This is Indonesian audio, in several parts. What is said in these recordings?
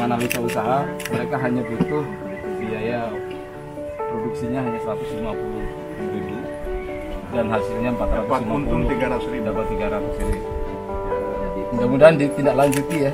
analisa usaha, mereka hanya butuh biaya produksinya hanya 150.000 dan hasilnya 450, dapat 300.000. Mudah-mudahan ditindaklanjuti ya.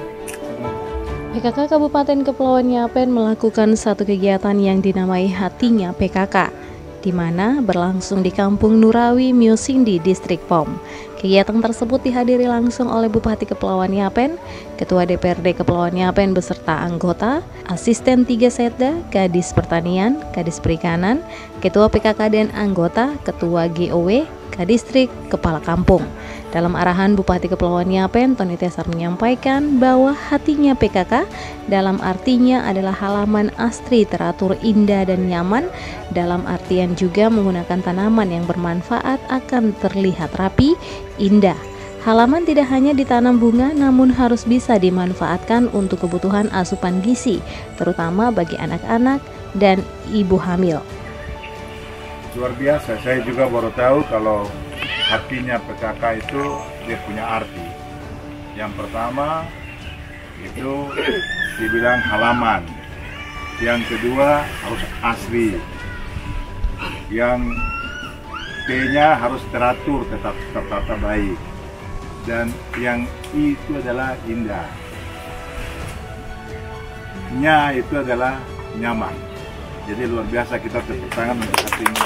PKK Kabupaten Kepulauan Yapen melakukan satu kegiatan yang dinamai Hatinya PKK, di mana berlangsung di Kampung Nurawi Miosindi, Distrik POM. Kegiatan tersebut dihadiri langsung oleh Bupati Kepulauan Yapen, Ketua DPRD Kepulauan Yapen beserta anggota, Asisten 3 Setda, Kadis Pertanian, Kadis Perikanan, Ketua PKK dan anggota, Ketua GOW, Kadistrik, Kepala Kampung. Dalam arahan Bupati Kepulauan Yapen, Tony Tesar menyampaikan bahwa hatinya PKK dalam artinya adalah halaman asri teratur indah dan nyaman, dalam artian juga menggunakan tanaman yang bermanfaat akan terlihat rapi, indah. Halaman tidak hanya ditanam bunga namun harus bisa dimanfaatkan untuk kebutuhan asupan gizi, terutama bagi anak-anak dan ibu hamil. Luar biasa, saya juga baru tahu kalau hatinya PKK itu dia punya arti. Yang pertama itu dibilang halaman, yang kedua harus asli, yang P-nya harus teratur, tetap tertata baik, dan yang I itu adalah indah, nya itu adalah nyaman. Jadi luar biasa, kita tepuk tangan untuk hatinya.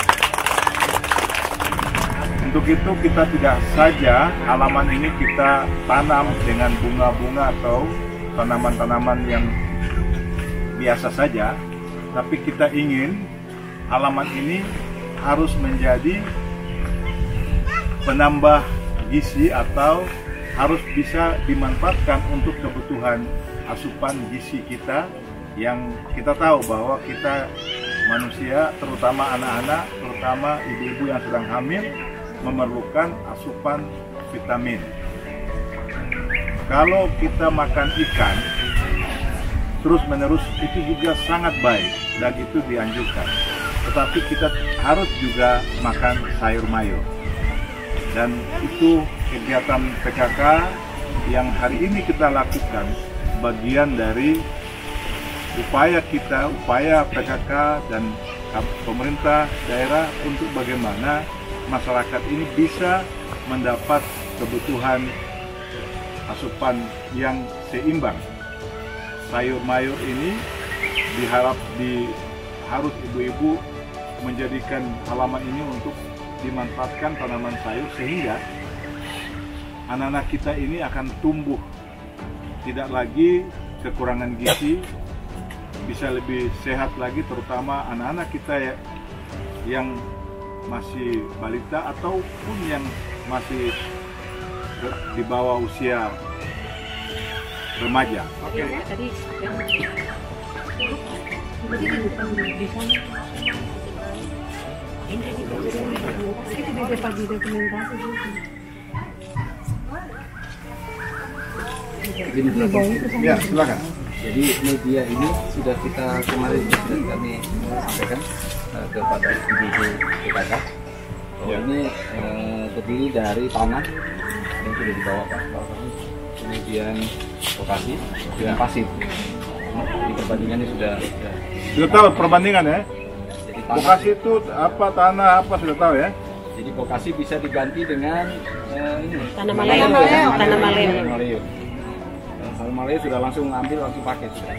Untuk itu kita tidak saja halaman ini kita tanam dengan bunga-bunga atau tanaman-tanaman yang biasa saja, tapi kita ingin halaman ini harus menjadi penambah gizi atau harus bisa dimanfaatkan untuk kebutuhan asupan gizi kita, yang kita tahu bahwa kita manusia, terutama anak-anak, terutama ibu-ibu yang sedang hamil, memerlukan asupan vitamin. Kalau kita makan ikan terus-menerus itu juga sangat baik dan itu dianjurkan. Tetapi kita harus juga makan sayur mayur. Dan itu kegiatan PKK yang hari ini kita lakukan bagian dari upaya kita, upaya PKK dan pemerintah daerah untuk bagaimana masyarakat ini bisa mendapat kebutuhan asupan yang seimbang. Sayur mayur ini harus ibu-ibu menjadikan halaman ini untuk dimanfaatkan tanaman sayur sehingga anak-anak kita ini akan tumbuh tidak lagi kekurangan gizi, bisa lebih sehat lagi, terutama anak-anak kita yang masih balita ataupun yang masih di bawah usia remaja. Oke. Tadi Ya, silakan. Jadi media ini sudah kemarin kami sampaikan kepada ibu-ibu PKK. Ini terdiri dari tanah yang sudah dibawa Pak, kemudian lokasi dan pasir. Jadi perbandingannya sudah tahu perbandingan ya. Jadi lokasi itu apa, tanah apa sudah tahu ya. Jadi lokasi bisa diganti dengan tanam maleo. Tanam maleo sudah langsung ambil, langsung pakai sudah.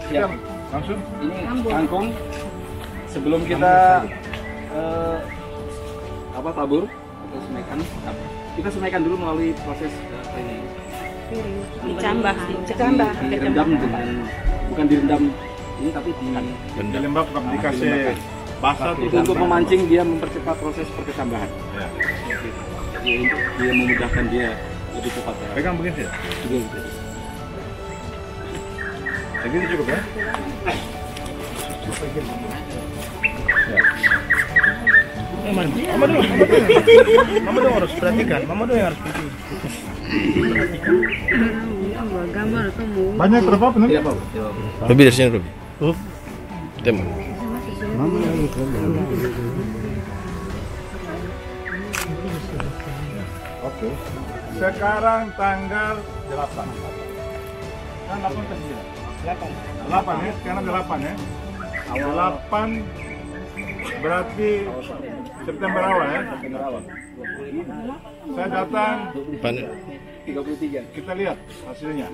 Siap. Langsung. Ini kangkung. Sebelum kita tabur atau semaikan, kita semaikan dulu melalui proses ini. Dicambah. Direndam dengan, bukan direndam ini tapi Dilembab, dikasih basah untuk memancing, dia mempercepat proses perkecambahan. Ya. Jadi untuk dia memudahkan dia lebih cepat. Pegang begini ya. Segini cukup ya. Mama dong harus perhatikan, Mama dong yang harus perhatikan. Banyak berapa benar? Tidak apa. Lebih dari sini lebih. Tem. Oke. Sekarang tanggal 8. Kan 8 ke 9. 8 ya, sekarang 8 ya. 8 berarti September awal ya. September awal. Saya datang, 33. kita lihat hasilnya.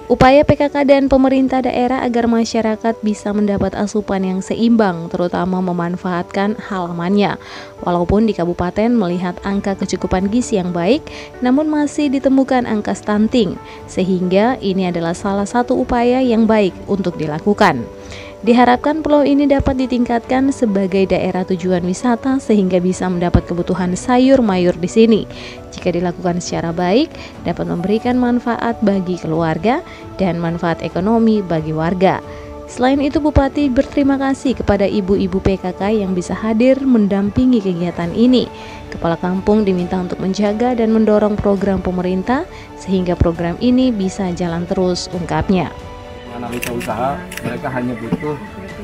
Upaya PKK dan pemerintah daerah agar masyarakat bisa mendapat asupan yang seimbang, terutama memanfaatkan halamannya. Walaupun di kabupaten melihat angka kecukupan gizi yang baik, namun masih ditemukan angka stunting, sehingga ini adalah salah satu upaya yang baik untuk dilakukan. Diharapkan pulau ini dapat ditingkatkan sebagai daerah tujuan wisata sehingga bisa mendapat kebutuhan sayur mayur di sini. Jika dilakukan secara baik, dapat memberikan manfaat bagi keluarga dan manfaat ekonomi bagi warga. Selain itu, Bupati berterima kasih kepada ibu-ibu PKK yang bisa hadir mendampingi kegiatan ini. Kepala kampung diminta untuk menjaga dan mendorong program pemerintah sehingga program ini bisa jalan terus, ungkapnya. Analisa usaha, mereka hanya butuh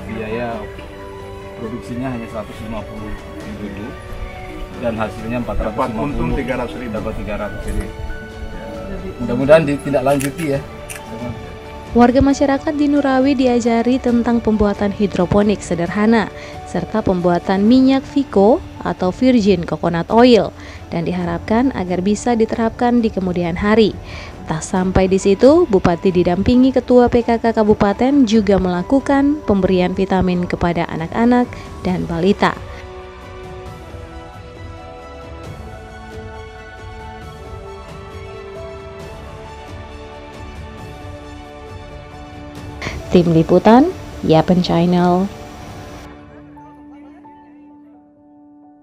biaya produksinya hanya 150.000 dan hasilnya 450. Dapat untung 300.000. Dapat 300.000. Mudah-mudahan ditindaklanjuti ya. Warga masyarakat di Nurawi diajari tentang pembuatan hidroponik sederhana serta pembuatan minyak Vico atau virgin coconut oil dan diharapkan agar bisa diterapkan di kemudian hari. Tak sampai di situ, Bupati didampingi Ketua PKK Kabupaten juga melakukan pemberian vitamin kepada anak-anak dan balita. Tim Liputan, Yapen Channel.